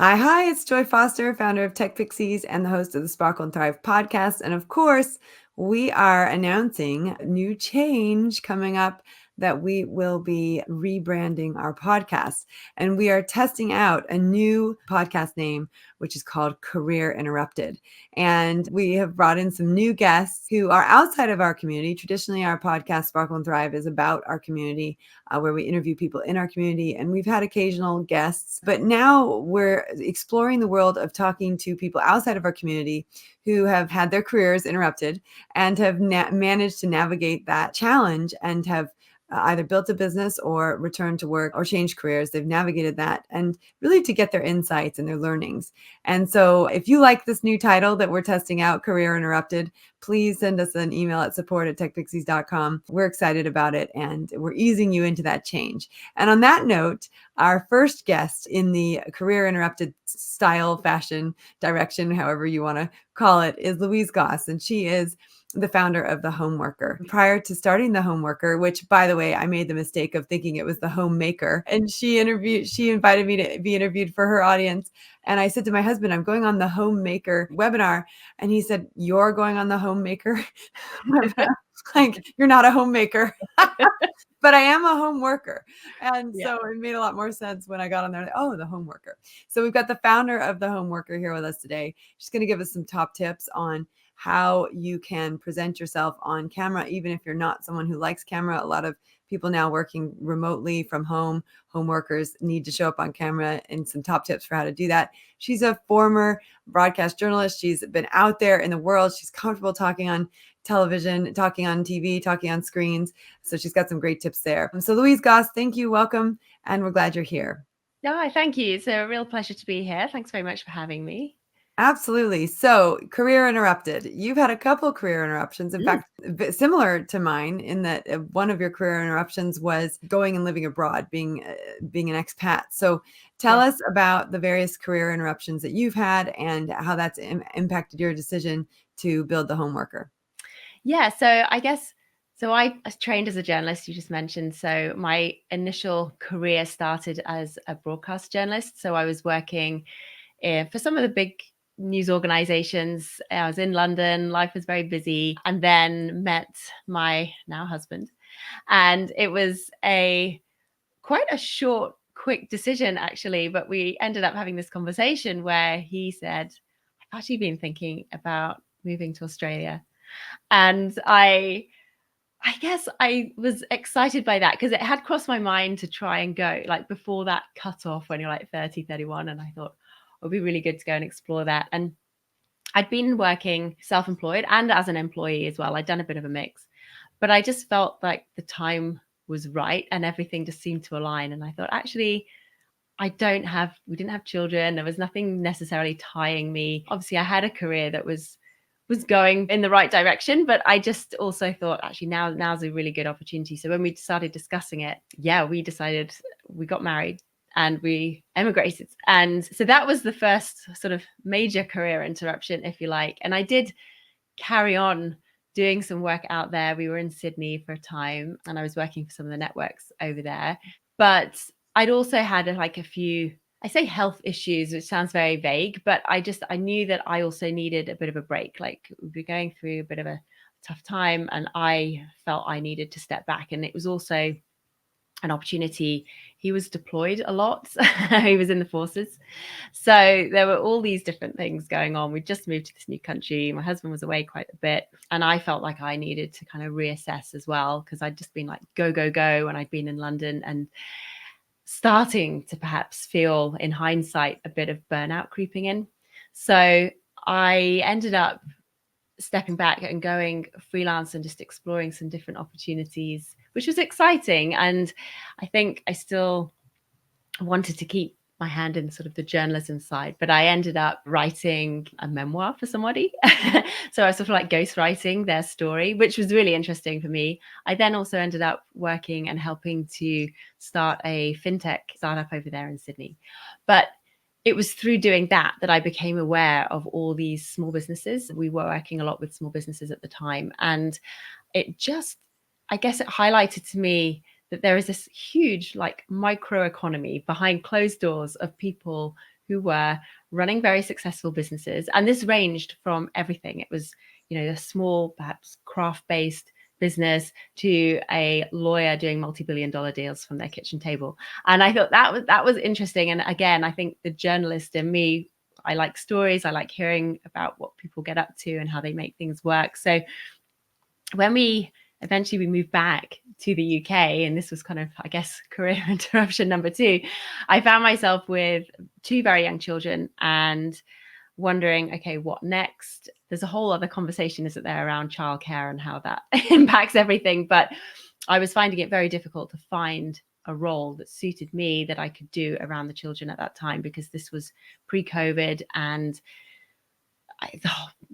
Hi, it's Joy Foster, founder of TechPixies and the host of the Sparkle and Thrive podcast. And of course, we are announcing new change coming up that we will be rebranding our podcast. And we are testing out a new podcast name, which is called Career Interrupted. And we have brought in some new guests who are outside of our community. Traditionally, our podcast, Sparkle and Thrive, is about our community, where we interview people in our community. And we've had occasional guests, but now we're exploring the world of talking to people outside of our community who have had their careers interrupted and have managed to navigate that challenge and have either built a business or returned to work or changed careers. They've navigated that and really to get their insights and their learnings. And so if you like this new title that we're testing out, Career Interrupted, please send us an email at support@techpixies.com. We're excited about it and we're easing you into that change. And on that note, our first guest in the Career Interrupted style, fashion, direction, however you want to call it, is Louise Goss. And she is the founder of The Homeworker. Prior to starting The Homeworker, which, by the way, I made the mistake of thinking it was The Homemaker, and she invited me to be interviewed for her audience. And I said to my husband, I'm going on the Homemaker webinar. And he said, you're going on the Homemaker webinar? Like, you're not a homemaker. But I am a home worker. And so it made a lot more sense when I got on there. Like, oh, the home worker. So we've got the founder of the home worker here with us today. She's going to give us some top tips on how you can present yourself on camera, even if you're not someone who likes camera. A lot of people now working remotely from home, home workers need to show up on camera, and some top tips for how to do that. She's a former broadcast journalist. She's been out there in the world. She's comfortable talking on television, talking on TV, talking on screens. So she's got some great tips there. So Louise Goss, thank you. Welcome. And we're glad you're here. No, thank you. It's a real pleasure to be here. Thanks very much for having me. Absolutely. So career interrupted. You've had a couple career interruptions. In fact, similar to mine in that one of your career interruptions was going and living abroad, being an expat. So tell us about the various career interruptions that you've had and how that's impacted your decision to build the Homeworker. Yeah, so I guess, I trained as a journalist, you just mentioned. So my initial career started as a broadcast journalist. So I was working for some of the big news organizations. I was in London, life was very busy, and then met my now husband. And it was quite a short, quick decision, actually. But we ended up having this conversation where he said, I've actually been thinking about moving to Australia. And I guess I was excited by that because it had crossed my mind to try and go like before that cutoff when you're like 30, 31. And I thought it would be really good to go and explore that. And I'd been working self-employed and as an employee as well. I'd done a bit of a mix, but I just felt like the time was right and everything just seemed to align. And I thought, actually, we didn't have children. There was nothing necessarily tying me. Obviously, I had a career that was going in the right direction, but I just also thought, actually, now's a really good opportunity. So when we started discussing it, we decided, we got married and we emigrated. And so that was the first sort of major career interruption, if you like. And I did carry on doing some work out there. We were in Sydney for a time and I was working for some of the networks over there. But I'd also had a few, I say health issues, which sounds very vague, but I knew that I also needed a bit of a break. Like we'd be going through a bit of a tough time and I felt I needed to step back. And it was also an opportunity. He was deployed a lot. He was in the forces. So there were all these different things going on. We just moved to this new country. My husband was away quite a bit. And I felt like I needed to kind of reassess as well, because I'd just been like, go, go, go. And I'd been in London and starting to perhaps feel, in hindsight, a bit of burnout creeping in. So I ended up stepping back and going freelance and just exploring some different opportunities, which was exciting. And I think I still wanted to keep my hand in sort of the journalism side, but I ended up writing a memoir for somebody. So I was sort of like ghostwriting their story, which was really interesting for me. I then also ended up working and helping to start a fintech startup over there in Sydney. But it was through doing that I became aware of all these small businesses. We were working a lot with small businesses at the time. And it just, I guess it highlighted to me that there is this huge like microeconomy behind closed doors of people who were running very successful businesses. And this ranged from everything. It was, a small, perhaps craft-based business to a lawyer doing multi-billion-dollar deals from their kitchen table. And I thought that was interesting. And again, I think the journalist in me, I like stories. I like hearing about what people get up to and how they make things work. So when we eventually moved back to the UK, and this was kind of, I guess, career interruption number 2, I found myself with 2 very young children and wondering, okay, what next? There's a whole other conversation, isn't there, around childcare and how that impacts everything. But I was finding it very difficult to find a role that suited me that I could do around the children at that time, because this was pre-COVID and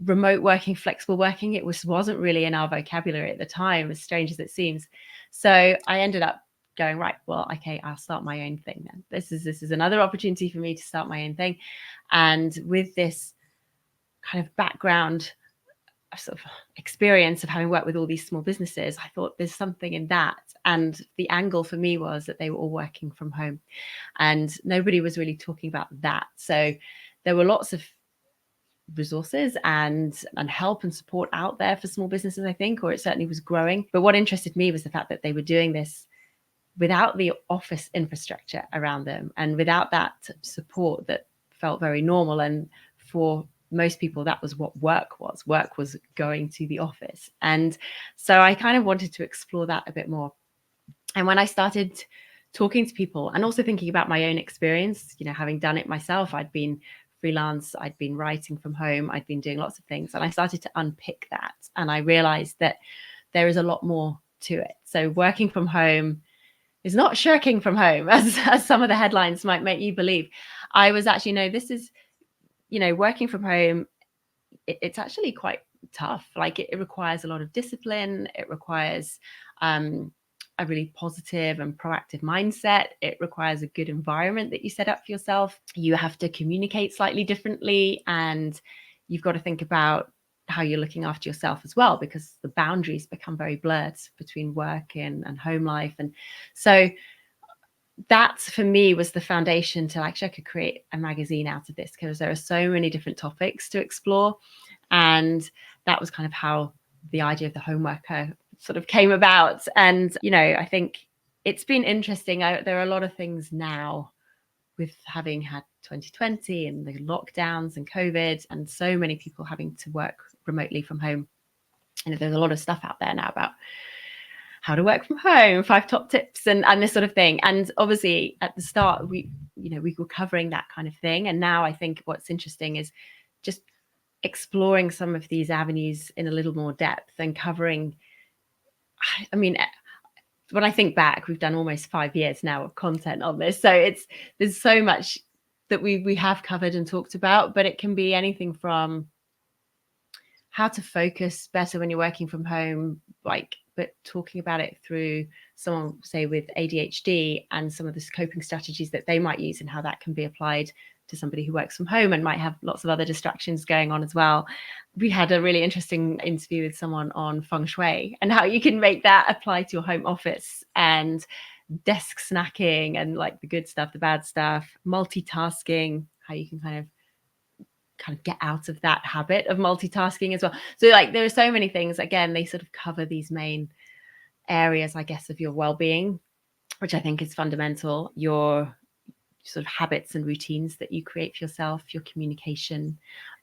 remote working, flexible working, it wasn't really in our vocabulary at the time, as strange as it seems. So I ended up going, right, well, okay, I'll start my own thing then. This is another opportunity for me to start my own thing. And with this kind of background, sort of experience of having worked with all these small businesses, I thought there's something in that. And the angle for me was that they were all working from home and nobody was really talking about that. So there were lots of resources and help and support out there for small businesses, I think, or it certainly was growing. But what interested me was the fact that they were doing this without the office infrastructure around them and without that support that felt very normal. And for most people, that was what work was. Work was going to the office. And so I kind of wanted to explore that a bit more. And when I started talking to people and also thinking about my own experience, having done it myself, I'd been freelance, I'd been writing from home, I'd been doing lots of things. And I started to unpick that. And I realized that there is a lot more to it. So working from home is not shirking from home, as some of the headlines might make you believe. I was actually, no, this is, working from home, it's actually quite tough. Like it requires a lot of discipline. It requires a really positive and proactive mindset. It requires a good environment that you set up for yourself. You have to communicate slightly differently, and you've got to think about how you're looking after yourself as well, because the boundaries become very blurred between work and home life. And so that for me was the foundation to actually I could create a magazine out of this, because there are so many different topics to explore. And that was kind of how the idea of the homeworker sort of came about. And, I think it's been interesting. There are a lot of things now with having had 2020 and the lockdowns and COVID and so many people having to work remotely from home. And there's a lot of stuff out there now about how to work from home, 5 top tips and this sort of thing. And obviously at the start, we were covering that kind of thing. And now I think what's interesting is just exploring some of these avenues in a little more depth and covering, I mean, when I think back, we've done almost 5 years now of content on this. So there's so much that we have covered and talked about, but it can be anything from how to focus better when you're working from home, but talking about it through someone, say, with ADHD and some of the coping strategies that they might use and how that can be applied to somebody who works from home and might have lots of other distractions going on as well. We had a really interesting interview with someone on feng shui and how you can make that apply to your home office, and desk snacking and like the good stuff, the bad stuff, multitasking, how you can kind of get out of that habit of multitasking as well. So there are so many things. Again, they sort of cover these main areas, I guess, of your well-being, which I think is fundamental. Your sort of habits and routines that you create for yourself, your communication,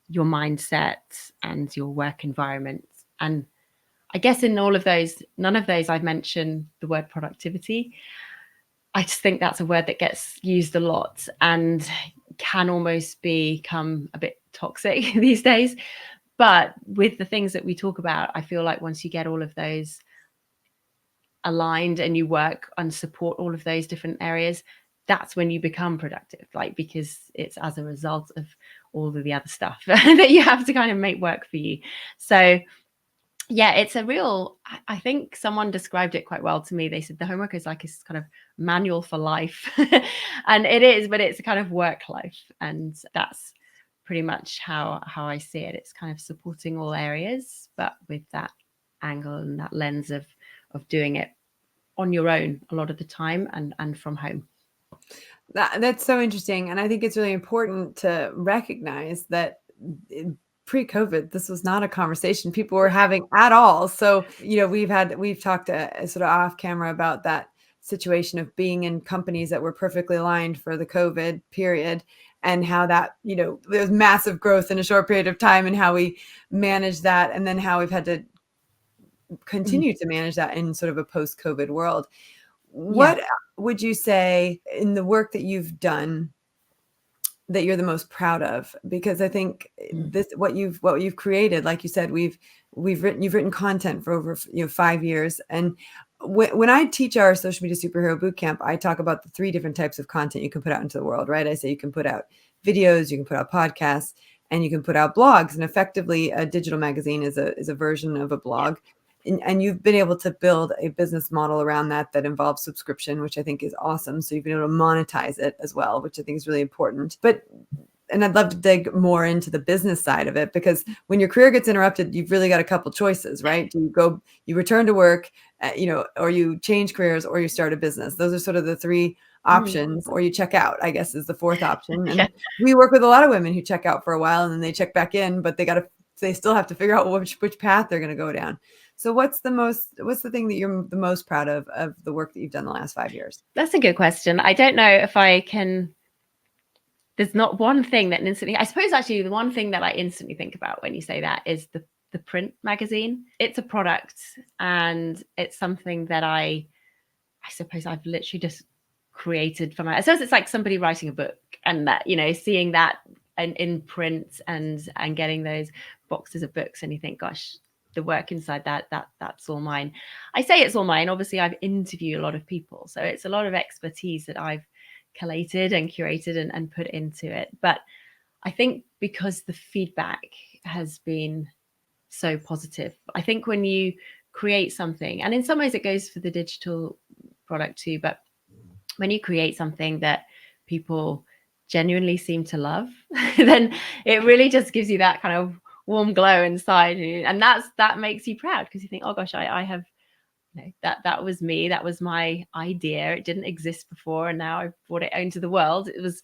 your mindset, and your work environment. And I guess in all of those, none of those I've mentioned the word productivity. I just think that's a word that gets used a lot and can almost become a bit toxic these days. But with the things that we talk about, I feel like once you get all of those aligned and you work and support all of those different areas, that's when you become productive, because it's as a result of all of the other stuff that you have to kind of make work for you. So yeah, it's a real, I think someone described it quite well to me. They said the homework is like a kind of manual for life. And it is, but it's a kind of work life. And that's pretty much how I see it. It's kind of supporting all areas, but with that angle and that lens of doing it on your own a lot of the time and from home. That's so interesting. And I think it's really important to recognize that pre-COVID, this was not a conversation people were having at all. So, we've talked sort of off camera about that situation of being in companies that were perfectly aligned for the COVID period, and how that, there's massive growth in a short period of time, and how we managed that, and then how we've had to continue to manage that in sort of a post-COVID world. What would you say in the work that you've done that you're the most proud of? Because I think this, what you've created, like you said, you've written content for over 5 years. And when I teach our social media superhero bootcamp, I talk about the 3 different types of content you can put out into the world, right? I say you can put out videos, you can put out podcasts, and you can put out blogs. And effectively, a digital magazine is a version of a blog. And you've been able to build a business model around that involves subscription, which I think is awesome. So you've been able to monetize it as well, which I think is really important. And I'd love to dig more into the business side of it, because when your career gets interrupted, you've really got a couple choices, right? You return to work, or you change careers, or you start a business. Those are sort of the 3 options, or you check out, I guess, is the 4th option. And we work with a lot of women who check out for a while and then they check back in, but they still have to figure out which path they're going to go down. So what's the thing that you're the most proud of the work that you've done the last 5 years? That's a good question. I don't know if I can. There's not one thing that instantly. I suppose actually the one thing that I instantly think about when you say that is the print magazine. It's a product, and it's something that I suppose I've literally just created for I suppose it's like somebody writing a book, and that, seeing that in print and getting those boxes of books, and you think, gosh, the work inside that's all mine. I say it's all mine. Obviously, I've interviewed a lot of people, so it's a lot of expertise that I've collated and curated and put into it. But I think because the feedback has been so positive, I think when you create something, and in some ways it goes for the digital product too, but when you create something that people genuinely seem to love, then it really just gives you that kind of warm glow inside, and that makes you proud, because you think, oh gosh, I have, that was me, that was my idea, it didn't exist before, and now I've brought it into the world. It was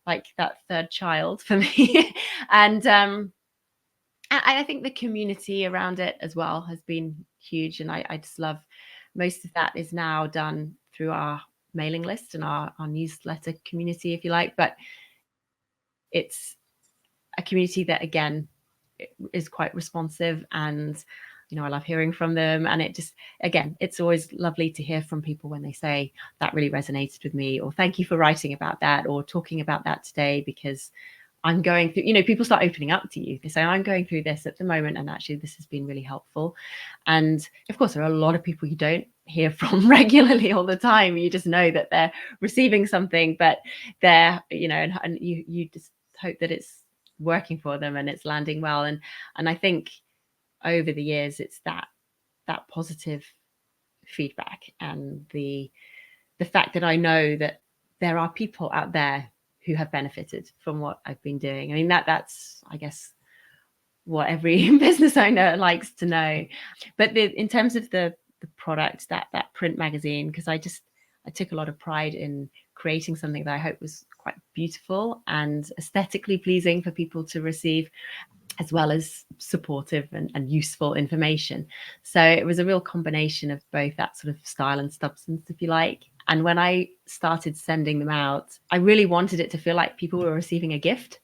like that 3rd child for me. And I think the community around it as well has been huge, and I just love, most of that is now done through our mailing list and our newsletter community, if you like, but it's a community that, again, is quite responsive, and I love hearing from them. And it just, again, it's always lovely to hear from people when they say that really resonated with me, or thank you for writing about that, or talking about that today, because I'm going through, people start opening up to you. They say, I'm going through this at the moment, and actually this has been really helpful. And of course, there are a lot of people you don't hear from regularly all the time. You just know that they're receiving something, but they're, and you just hope that it's working for them and it's landing well. And I think over the years, it's that positive feedback, and the fact that I know that there are people out there who have benefited from what I've been doing. I mean, that's, I guess, what every business owner likes to know. But in terms of the product, that print magazine, because I took a lot of pride in creating something that I hope was quite beautiful and aesthetically pleasing for people to receive, as well as supportive and useful information. So it was a real combination of both that sort of style and substance, if you like. And when I started sending them out, I really wanted it to feel like people were receiving a gift.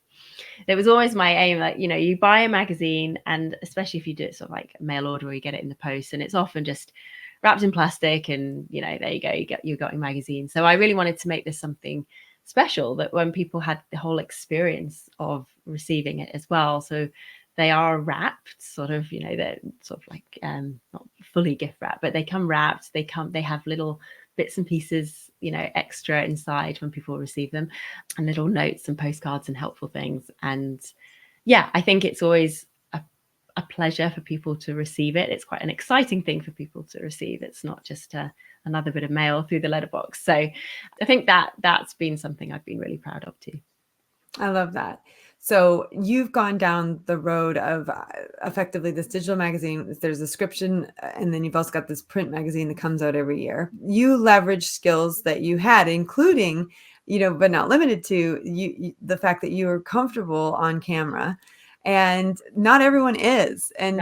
It was always my aim, like, you buy a magazine, and especially if you do it sort of like a mail order, or you get it in the post, and it's often just wrapped in plastic, and there you go, you got your magazine. So I really wanted to make this something special, that when people had the whole experience of receiving it as well. So they are wrapped, sort of, they're sort of like not fully gift wrapped, but they come wrapped. They have little bits and pieces, extra inside when people receive them, and little notes and postcards and helpful things. And yeah, I think it's always a pleasure for people to receive it. It's quite an exciting thing for people to receive. It's not just another bit of mail through the letterbox. So I think that's been something I've been really proud of too. I love that. So you've gone down the road of effectively this digital magazine. There's a subscription, and then you've also got this print magazine that comes out every year. You leverage skills that you had, including but not limited to the fact that you are comfortable on camera. And not everyone is. And,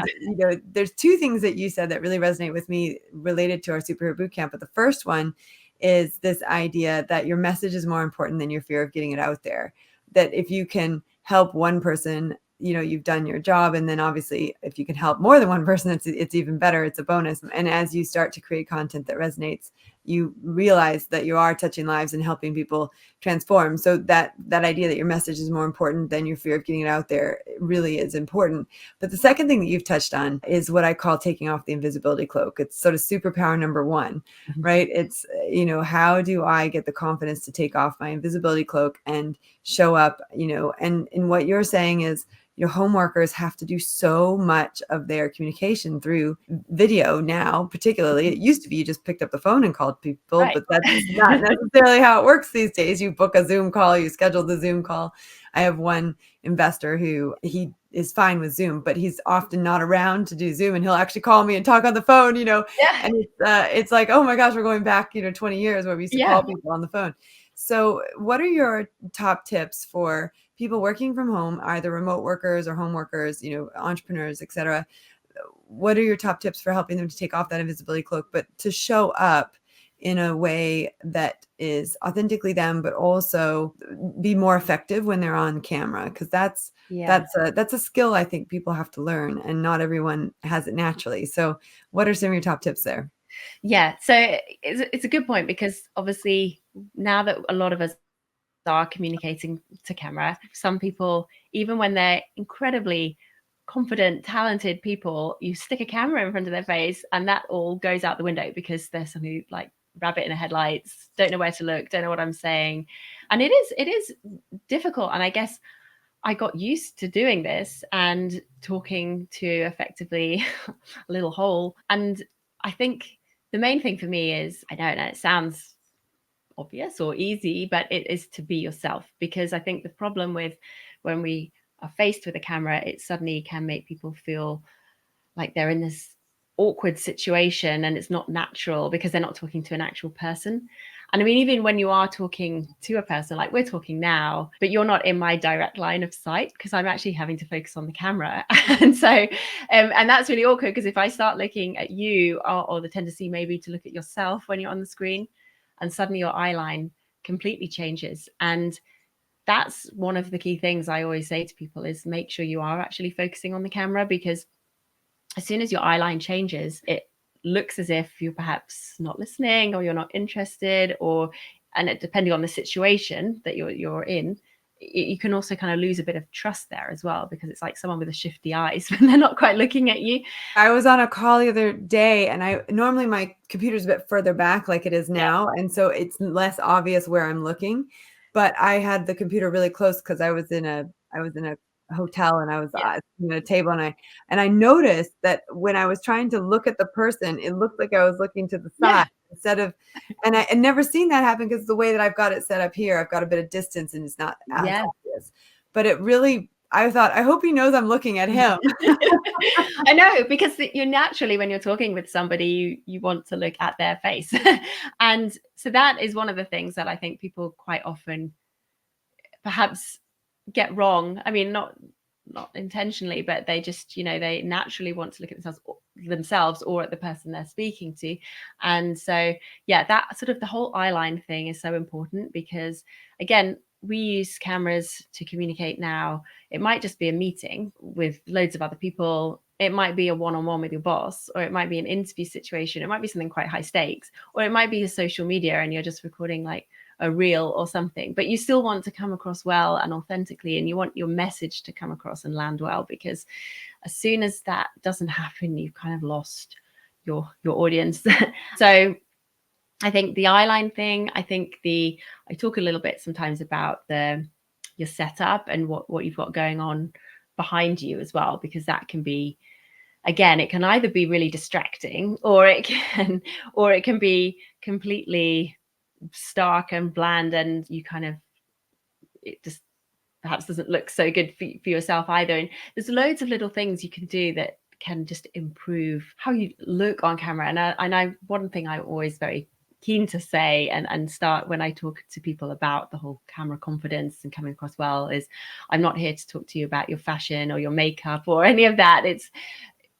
there's two things that you said that really resonate with me related to our superhero bootcamp. But the first one is this idea that your message is more important than your fear of getting it out there. That if you can help one person, you've done your job. And then obviously, if you can help more than one person, it's even better. It's a bonus. And as you start to create content that resonates, you realize that you are touching lives and helping people transform. So that idea that your message is more important than your fear of getting it out there really is important. But the second thing that you've touched on is what I call taking off the invisibility cloak. It's sort of superpower number one, right? It's, how do I get the confidence to take off my invisibility cloak and show up, and what you're saying is, your home workers have to do so much of their communication through video now. Particularly, it used to be you just picked up the phone and called people, Right. but that's not necessarily how it works these days. You book a Zoom call, you schedule the Zoom call. I have one investor who he is fine with Zoom, but he's often not around to do Zoom, and he'll actually call me and talk on the phone, Yeah. and it's like, oh my gosh, we're going back, 20 years where we used to call people on the phone. So what are your top tips for people working from home, either remote workers or home workers, entrepreneurs, etc.? What are your top tips for helping them to take off that invisibility cloak, but to show up in a way that is authentically them, but also be more effective when they're on camera? Because that's a skill I think people have to learn, and not everyone has it naturally. So what are some of your top tips there? Yeah, so it's a good point, because obviously now that a lot of us are communicating to camera, some people, even when they're incredibly confident, talented people, you stick a camera in front of their face and that all goes out the window because they're suddenly like rabbit in the headlights, don't know where to look, don't know what I'm saying. And it is difficult. And I guess I got used to doing this and talking to effectively a little hole. And I think the main thing for me is, I don't know, it sounds obvious or easy, but it is to be yourself. Because I think the problem with when we are faced with a camera, it suddenly can make people feel like they're in this awkward situation and it's not natural because they're not talking to an actual person. And I mean, even when you are talking to a person like we're talking now, but you're not in my direct line of sight because I'm actually having to focus on the camera. And so, and that's really awkward, because if I start looking at you, or the tendency maybe to look at yourself when you're on the screen, and suddenly your eye line completely changes. And that's one of the key things I always say to people is make sure you are actually focusing on the camera, because as soon as your eye line changes, it looks as if you're perhaps not listening or you're not interested, and depending on the situation that you're in, you can also kind of lose a bit of trust there as well, because it's like someone with a shifty eyes when they're not quite looking at you. I was on a call the other day, and normally my computer's a bit further back like it is now. Yeah. And so it's less obvious where I'm looking, but I had the computer really close because I was in a hotel, and I was at a table, and I noticed that when I was trying to look at the person, it looked like I was looking to the side instead of, and I had never seen that happen because the way that I've got it set up here, I've got a bit of distance and it's not as obvious, but it really, I thought, I hope he knows I'm looking at him. I know, because you're naturally, when you're talking with somebody, you want to look at their face. And so that is one of the things that I think people quite often perhaps get wrong. I mean, not intentionally, but they just, they naturally want to look at themselves or at the person they're speaking to. And so, that sort of the whole eye line thing is so important, because again, we use cameras to communicate now. It might just be a meeting with loads of other people. It might be a one-on-one with your boss, or it might be an interview situation. It might be something quite high stakes, or it might be a social media and you're just recording like a reel or something, but you still want to come across well and authentically, and you want your message to come across and land well, because as soon as that doesn't happen, you've kind of lost your audience. So I think the eyeline thing, I talk a little bit sometimes about your setup and what you've got going on behind you as well, because that can be, again, it can either be really distracting, or it can be completely stark and bland, and you kind of, it just perhaps doesn't look so good for yourself either. And there's loads of little things you can do that can just improve how you look on camera. And I one thing I'm always very keen to say and start when I talk to people about the whole camera confidence and coming across well is, I'm not here to talk to you about your fashion or your makeup or any of that.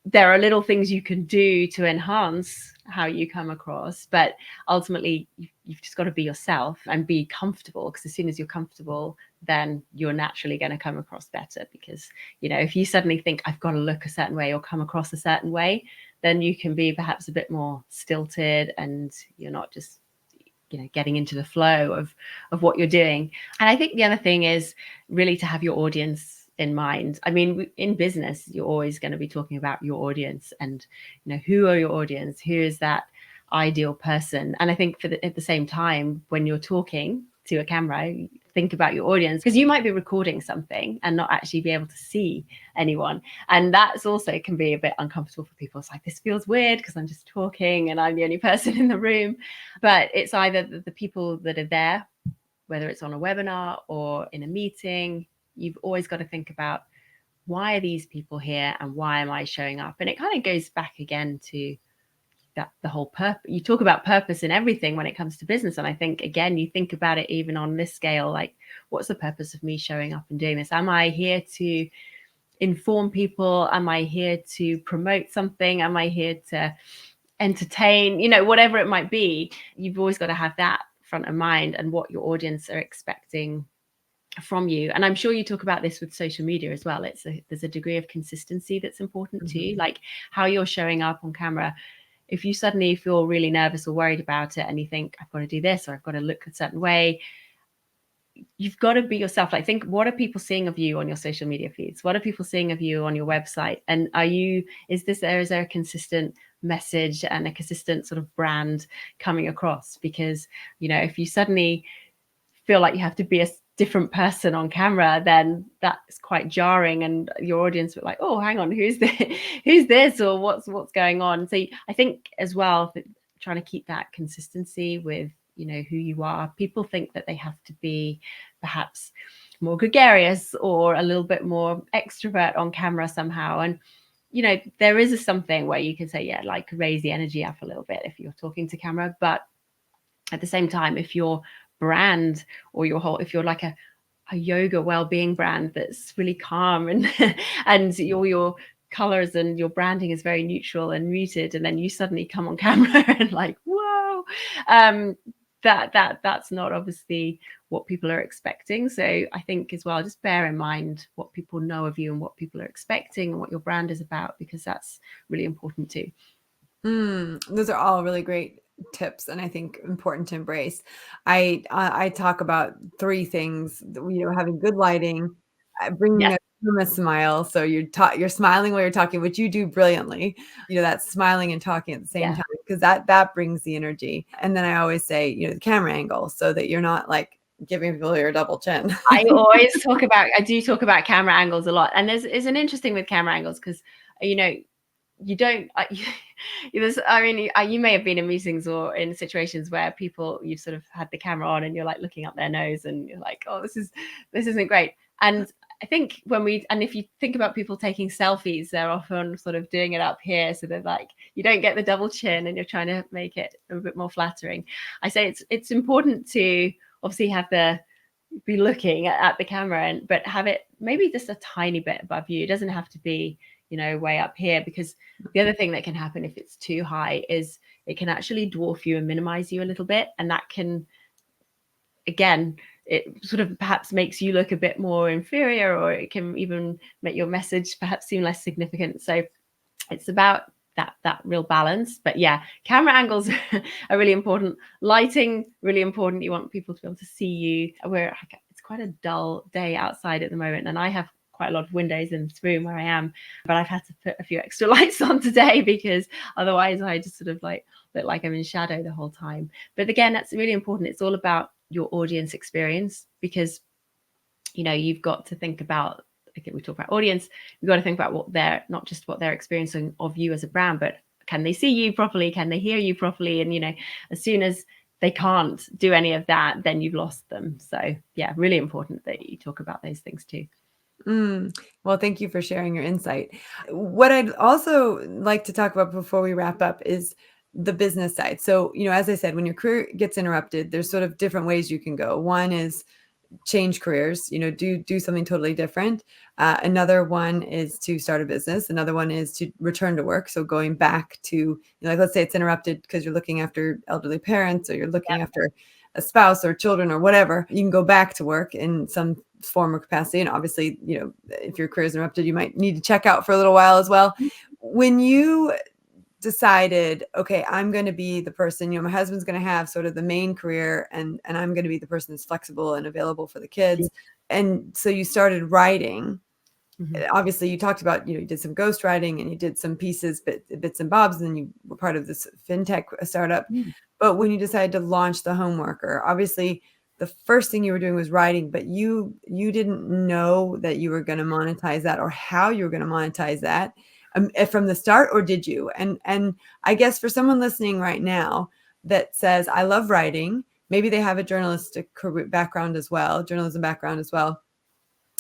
There are little things you can do to enhance how you come across, but ultimately you've just got to be yourself and be comfortable, because as soon as you're comfortable, then you're naturally going to come across better. Because, you know, if you suddenly think I've got to look a certain way or come across a certain way, then you can be perhaps a bit more stilted and you're not just, you know, getting into the flow of what you're doing. And I think the other thing is really to have your audience in mind. I mean, in business, you're always going to be talking about your audience and, you know, who are your audience? Who is that ideal person? And I think at the same time, when you're talking to a camera, think about your audience, because you might be recording something and not actually be able to see anyone. And that's also can be a bit uncomfortable for people. It's like, this feels weird because I'm just talking and I'm the only person in the room. But it's either the people that are there, whether it's on a webinar or in a meeting, you've always got to think about, why are these people here and why am I showing up? And it kind of goes back again to that, the whole purpose. You talk about purpose in everything when it comes to business. And I think, again, you think about it even on this scale, like, what's the purpose of me showing up and doing this? Am I here to inform people? Am I here to promote something? Am I here to entertain? You know, whatever it might be, you've always got to have that front of mind and what your audience are expecting from you. And I'm sure you talk about this with social media as well. There's a degree of consistency that's important too, like how you're showing up on camera. If you suddenly feel really nervous or worried about it and you think, I've got to do this or I've got to look a certain way, you've got to be yourself. Like, think, what are people seeing of you on your social media feeds? What are people seeing of you on your website? And is there a consistent message and a consistent sort of brand coming across? Because, you know, if you suddenly feel like you have to be a different person on camera, then that's quite jarring, and your audience will like, oh, hang on, who's this, or what's going on? So I think as well, trying to keep that consistency with, you know, who you are. People think that they have to be perhaps more gregarious or a little bit more extrovert on camera somehow, and you know, there is something where you can say, yeah, like raise the energy up a little bit if you're talking to camera. But at the same time, if your brand or if you're like a yoga well-being brand that's really calm and and your colors and your branding is very neutral and muted, and then you suddenly come on camera and like, whoa, that's not obviously what people are expecting. So I think as well, just bear in mind what people know of you and what people are expecting and what your brand is about, because that's really important too. Those are all really great tips, and I think important to embrace. I talk about 3 things, you know, having good lighting, bringing Yes. a smile. So you're smiling while you're talking, which you do brilliantly. You know, that's smiling and talking at the same Yeah. time, because that brings the energy. And then I always say, you know, the camera angle, so that you're not like giving people your double chin. I do talk about camera angles a lot, and there's an interesting with camera angles, because, you know, you don't you may have been in meetings or in situations where you've sort of had the camera on and you're like looking up their nose and you're like, oh, this isn't great. And I think if you think about people taking selfies, they're often sort of doing it up here, so they're like, you don't get the double chin and you're trying to make it a bit more flattering. I say it's important to obviously be looking at the camera, but have it maybe just a tiny bit above you. It doesn't have to be, you know, way up here, because the other thing that can happen if it's too high is it can actually dwarf you and minimize you a little bit, and that can, again, it sort of perhaps makes you look a bit more inferior, or it can even make your message perhaps seem less significant. So it's about that real balance. But yeah, camera angles are really important. Lighting, really important. You want people to be able to see you. It's quite a dull day outside at the moment, and I have quite a lot of windows in this room where I am, but I've had to put a few extra lights on today, because otherwise I just sort of like look like I'm in shadow the whole time. But again, that's really important. It's all about your audience experience, because, you know, you've got to think about, okay, we talk about audience, you've got to think about not just what they're experiencing of you as a brand, but can they see you properly? Can they hear you properly? And, you know, as soon as they can't do any of that, then you've lost them. So yeah, really important that you talk about those things too. Well, thank you for sharing your insight. What I'd also like to talk about before we wrap up is the business side. So, as I said, when your career gets interrupted, there's sort of different ways you can go. One is change careers, do something totally different. Another one is to start a business. Another one is to return to work. So going back to, like, let's say it's interrupted because you're looking after elderly parents, or you're looking after a spouse or children or whatever. You can go back to work in some form or capacity. And obviously, if your career is interrupted, you might need to check out for a little while as well. When you decided, okay, I'm going to be the person, my husband's going to have sort of the main career, and I'm going to be the person that's flexible and available for the kids. And so you started writing. Obviously you talked about, you did some ghost writing and you did some pieces, bits and bobs, and then you were part of this fintech startup. But when you decided to launch the Homeworker, obviously the first thing you were doing was writing, but you didn't know that you were going to monetize that, or how you were going to monetize that from the start, or did you? And I guess for someone listening right now that says, I love writing, maybe they have a journalistic background as well, journalism background as well,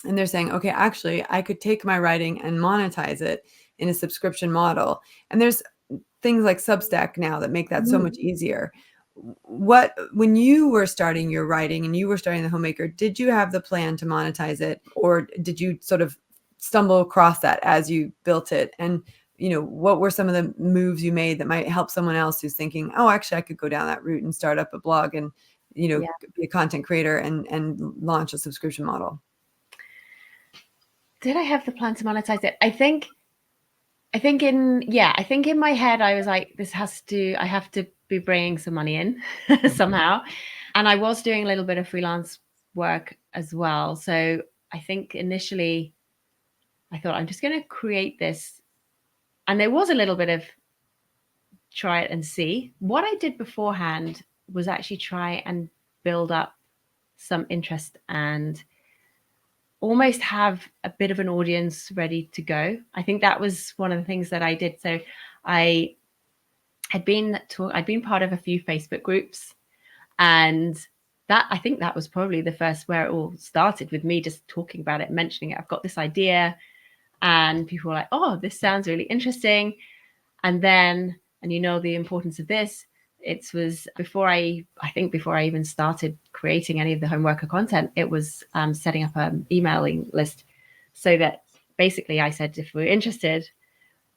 and they're saying, okay, actually, I could take my writing and monetize it in a subscription model. And there's things like Substack now that make that so much easier. When you were starting your writing and you were starting the Homemaker, did you have the plan to monetize it, or did you sort of stumble across that as you built it? And what were some of the moves you made that might help someone else who's thinking, oh, actually I could go down that route and start up a blog and be a content creator and launch a subscription model? Did I have the plan to monetize it? I think in my head I was like, I have to be bringing some money in somehow. And I was doing a little bit of freelance work as well. So I think initially I thought, I'm just going to create this. And there was a little bit of try it and see. What I did beforehand was actually try and build up some interest and almost have a bit of an audience ready to go. I think that was one of the things that I did. So I'd been part of a few Facebook groups, and I think that was probably the first where it all started, with me just talking about it, mentioning it. I've got this idea, and people were like, oh, this sounds really interesting. And then, and the importance of this, it was before I even started creating any of the Homeworker content, it was setting up an emailing list, so that basically I said, if we're interested,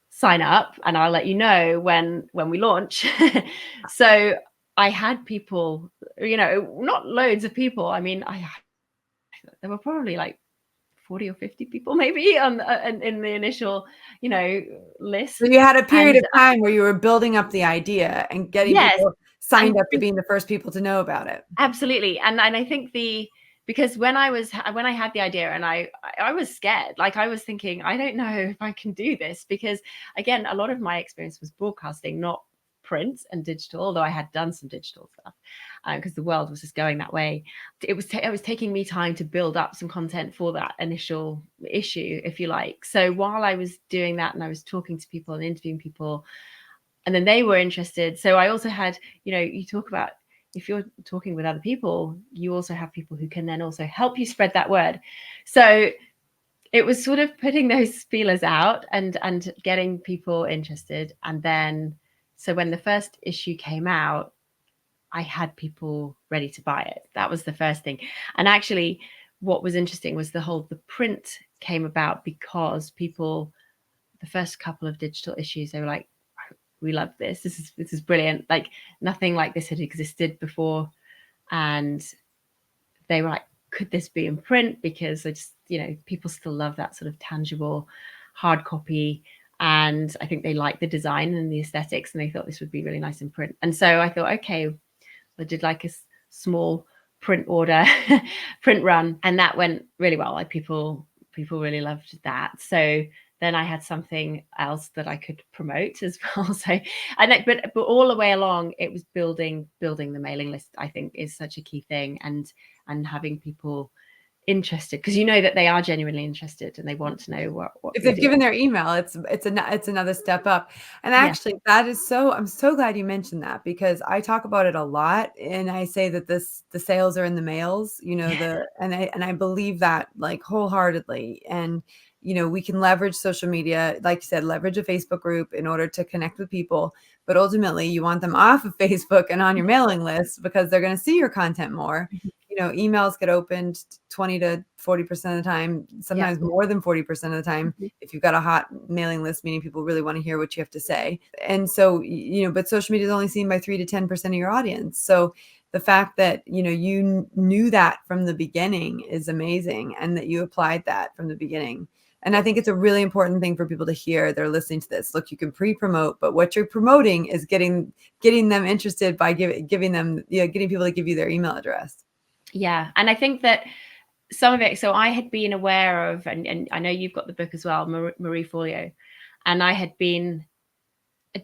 sign up and I'll let you know when we launch. So I had people, not loads of people. I mean, there were probably like 40 or 50 people maybe in the initial, list. So you had a period of time where you were building up the idea and getting people signed up to being the first people to know about it. Absolutely. And I think because when I had the idea, and I was scared, like I was thinking, I don't know if I can do this, because again, a lot of my experience was broadcasting, not print and digital, although I had done some digital stuff because the world was just going that way. It was taking me time to build up some content for that initial issue, if you like. So while I was doing that and I was talking to people and interviewing people, and then they were interested. So I also had, you talk about, if you're talking with other people, you also have people who can then also help you spread that word. So it was sort of putting those feelers out and getting people interested. And then, so when the first issue came out, I had people ready to buy it. That was the first thing. And actually, what was interesting was the print came about because people, the first couple of digital issues, they were like, we love this. This is brilliant. Like nothing like this had existed before. And they were like, could this be in print? Because I just, people still love that sort of tangible hard copy. And I think they liked the design and the aesthetics, and they thought this would be really nice in print. And so I thought, okay, I did like a small print order, print run, and that went really well. Like people really loved that. So then I had something else that I could promote as well. So, but all the way along, it was building the mailing list, I think, is such a key thing, and having people interested, because that they are genuinely interested and they want to know what if they've given their email, it's another step up. And actually, that is I'm so glad you mentioned that, because I talk about it a lot, and I say that the sales are in the mails, and I believe that like wholeheartedly. And we can leverage social media, like you said, leverage a Facebook group in order to connect with people. But ultimately, you want them off of Facebook and on your mailing list because they're going to see your content more. Emails get opened 20 to 40% of the time, sometimes more than 40% of the time, if you've got a hot mailing list, meaning people really want to hear what you have to say. And so, but social media is only seen by 3 to 10% of your audience. So the fact that, you knew that from the beginning is amazing, and that you applied that from the beginning. And I think it's a really important thing for people to hear. They're listening to this. Look, you can pre-promote, but what you're promoting is getting them interested by giving them, getting people to give you their email address. Yeah. And I think that some of it, so I had been aware of, and I know you've got the book as well, Marie Forleo, and I had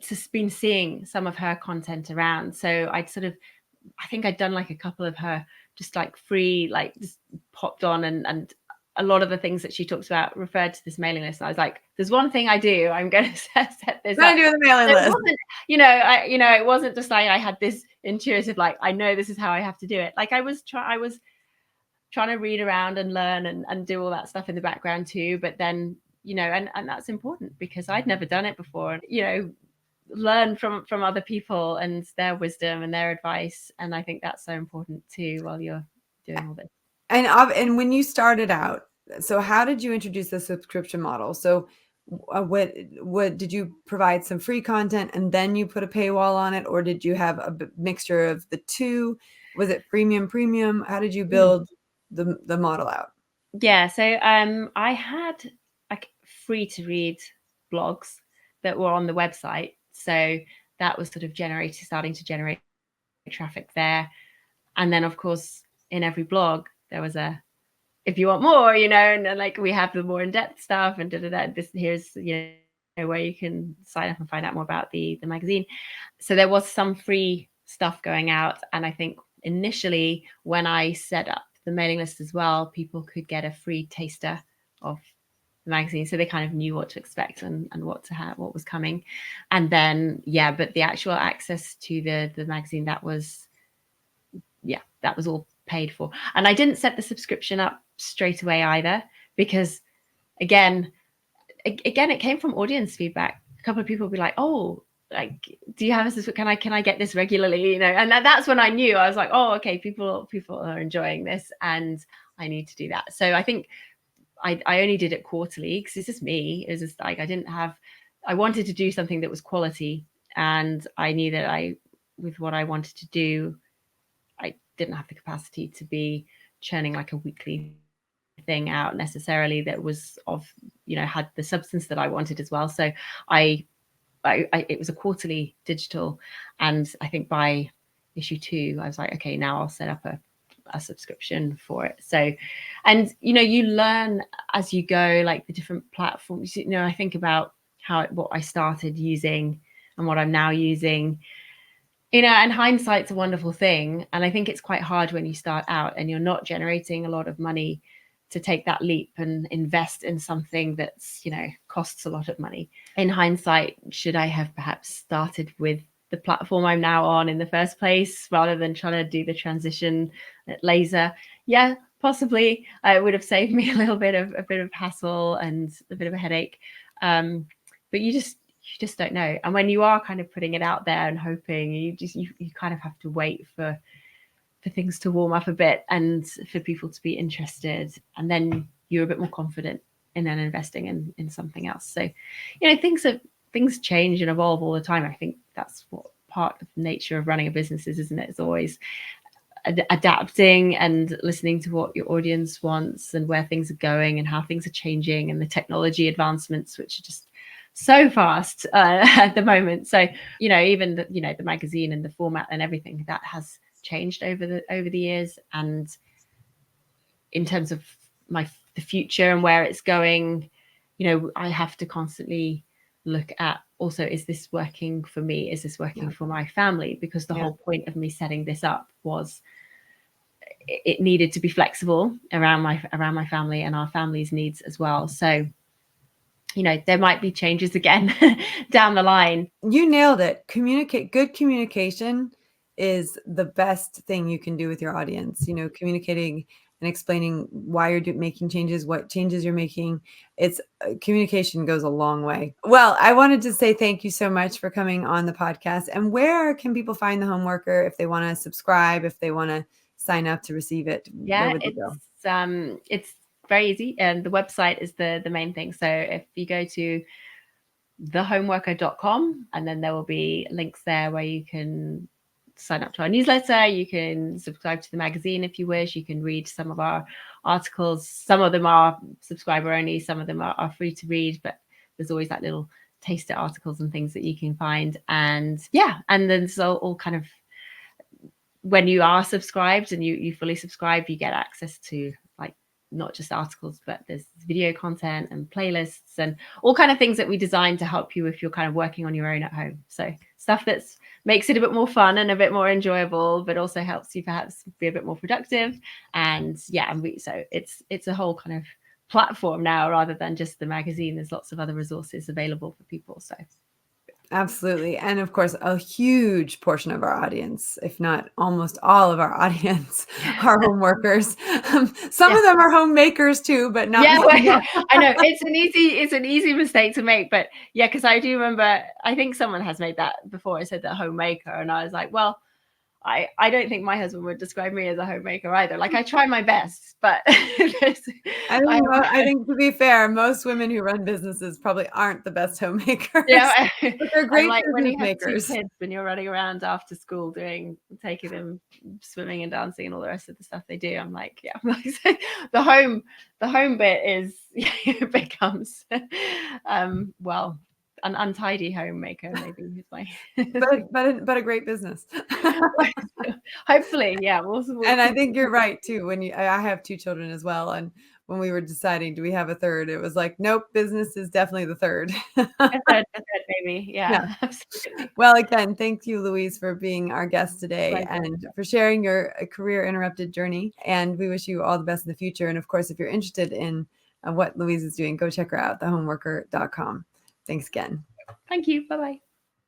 just been seeing some of her content around. So I think I'd done like a couple of her just like free, like just popped on, and a lot of the things that she talks about referred to this mailing list. And I was like, there's one thing I do, I'm going to set this up. Do the mailing list. It wasn't, it wasn't just like I had this intuitive, like, I know this is how I have to do it. Like I was trying to read around and learn and do all that stuff in the background too. But then, and that's important because I'd never done it before. Learn from other people and their wisdom and their advice. And I think that's so important too while you're doing all this. And when you started out, so how did you introduce the subscription model? So what did you provide some free content and then you put a paywall on it, or did you have a mixture of the two? Was it premium? How did you build the model out? Yeah, so I had like free to read blogs that were on the website. So that was sort of starting to generate traffic there. And then of course in every blog there was if you want more, and then like we have the more in-depth stuff and here's where you can sign up and find out more about the magazine. So there was some free stuff going out. And I think initially when I set up the mailing list as well, people could get a free taster of the magazine, so they kind of knew what to expect and what to have, what was coming. And then but the actual access to the magazine, that was all paid for. And I didn't set the subscription up straight away either, because again it came from audience feedback. A couple of people would be like, oh, like, do you have a subscription? Can I get this regularly? And that's when I knew. I was like, oh, okay, people are enjoying this and I need to do that. So I think I only did it quarterly because it's just me. It was just like I wanted to do something that was quality, and I knew that with what I wanted to do, I didn't have the capacity to be churning like a weekly thing out necessarily that was had the substance that I wanted as well. So it was a quarterly digital, and I think by issue 2 I was like, okay, now I'll set up a subscription for it. So, and you learn as you go, like the different platforms. I think about what I started using and what I'm now using. And hindsight's a wonderful thing, and I think it's quite hard when you start out and you're not generating a lot of money to take that leap and invest in something that's costs a lot of money. In hindsight, should I have perhaps started with the platform I'm now on in the first place rather than trying to do the transition laser? Yeah, possibly. It would have saved me a bit of hassle and a bit of a headache. But you just don't know. And when you are kind of putting it out there and hoping, you kind of have to wait for things to warm up a bit and for people to be interested, and then you're a bit more confident in then investing in something else. So things change and evolve all the time. I think that's what part of the nature of running a business is, isn't it? It's always adapting and listening to what your audience wants and where things are going and how things are changing, and the technology advancements, which are just so fast at the moment. So even the magazine and the format and everything that has changed over the years. And in terms of the future and where it's going, I have to constantly look at also, is this working for me? Is this working for my family? Because the whole point of me setting this up was it needed to be flexible around my family and our family's needs as well. So there might be changes again down the line. You nailed it. Good communication is the best thing you can do with your audience. Communicating and explaining why you're making changes, what changes you're making. It's communication goes a long way. Well, I wanted to say thank you so much for coming on the podcast. And where can people find the Homeworker if they want to subscribe, if they want to sign up to receive it? Where would they go? It's very easy, and the website is the main thing. So if you go to thehomeworker.com, and then there will be links there where you can sign up to our newsletter, you can subscribe to the magazine if you wish, you can read some of our articles. Some of them are subscriber only, some of them are free to read, but there's always that little taster articles and things that you can find. And and then so all kind of, when you are subscribed and you fully subscribe, you get access to like not just articles, but there's video content and playlists and all kind of things that we designed to help you if you're kind of working on your own at home. So stuff that makes it a bit more fun and a bit more enjoyable, but also helps you perhaps be a bit more productive. And so it's a whole kind of platform now rather than just the magazine. There's lots of other resources available for people. So absolutely. And of course, a huge portion of our audience, if not almost all of our audience, are home workers. Some of them are homemakers too, but not. I know it's an easy mistake to make, but because I do remember, I think someone has made that before. I said that homemaker, and I was like, well, I don't think my husband would describe me as a homemaker either. Like, I try my best, but I think to be fair, most women who run businesses probably aren't the best homemakers. Yeah, but they're great like when you have makers. 2 kids, when you're running around after school taking them swimming and dancing and all the rest of the stuff they do, I'm like, the home bit is it becomes an untidy homemaker maybe is my but a great business. Hopefully, we'll and I think you're right too. I have 2 children as well, and when we were deciding, do we have a third? It was like, nope, business is definitely the third. a third maybe. Yeah. Absolutely. Well, again, thank you, Louise, for being our guest today and for sharing your career interrupted journey. And we wish you all the best in the future. And of course, if you're interested in what Louise is doing, go check her out, thehomeworker.com. Thanks again. Thank you. Bye-bye.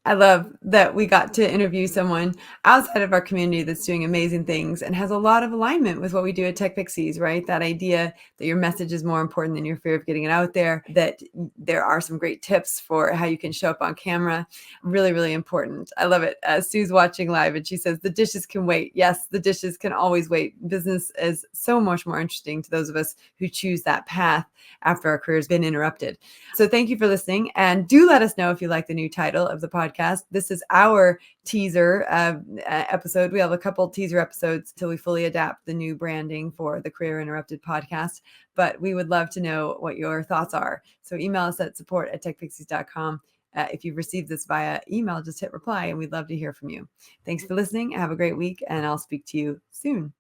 I love that we got to interview someone outside of our community that's doing amazing things and has a lot of alignment with what we do at TechPixies, right? That idea that your message is more important than your fear of getting it out there, that there are some great tips for how you can show up on camera. Really, really important. I love it. Sue's watching live and she says, the dishes can wait. Yes, the dishes can always wait. Business is so much more interesting to those of us who choose that path after our career has been interrupted. So thank you for listening. And do let us know if you like the new title of the podcast. This is our teaser episode. We have a couple teaser episodes till we fully adapt the new branding for the Career Interrupted podcast. But we would love to know what your thoughts are. So email us at support@techpixies.com. If you've received this via email, just hit reply and we'd love to hear from you. Thanks for listening. Have a great week and I'll speak to you soon.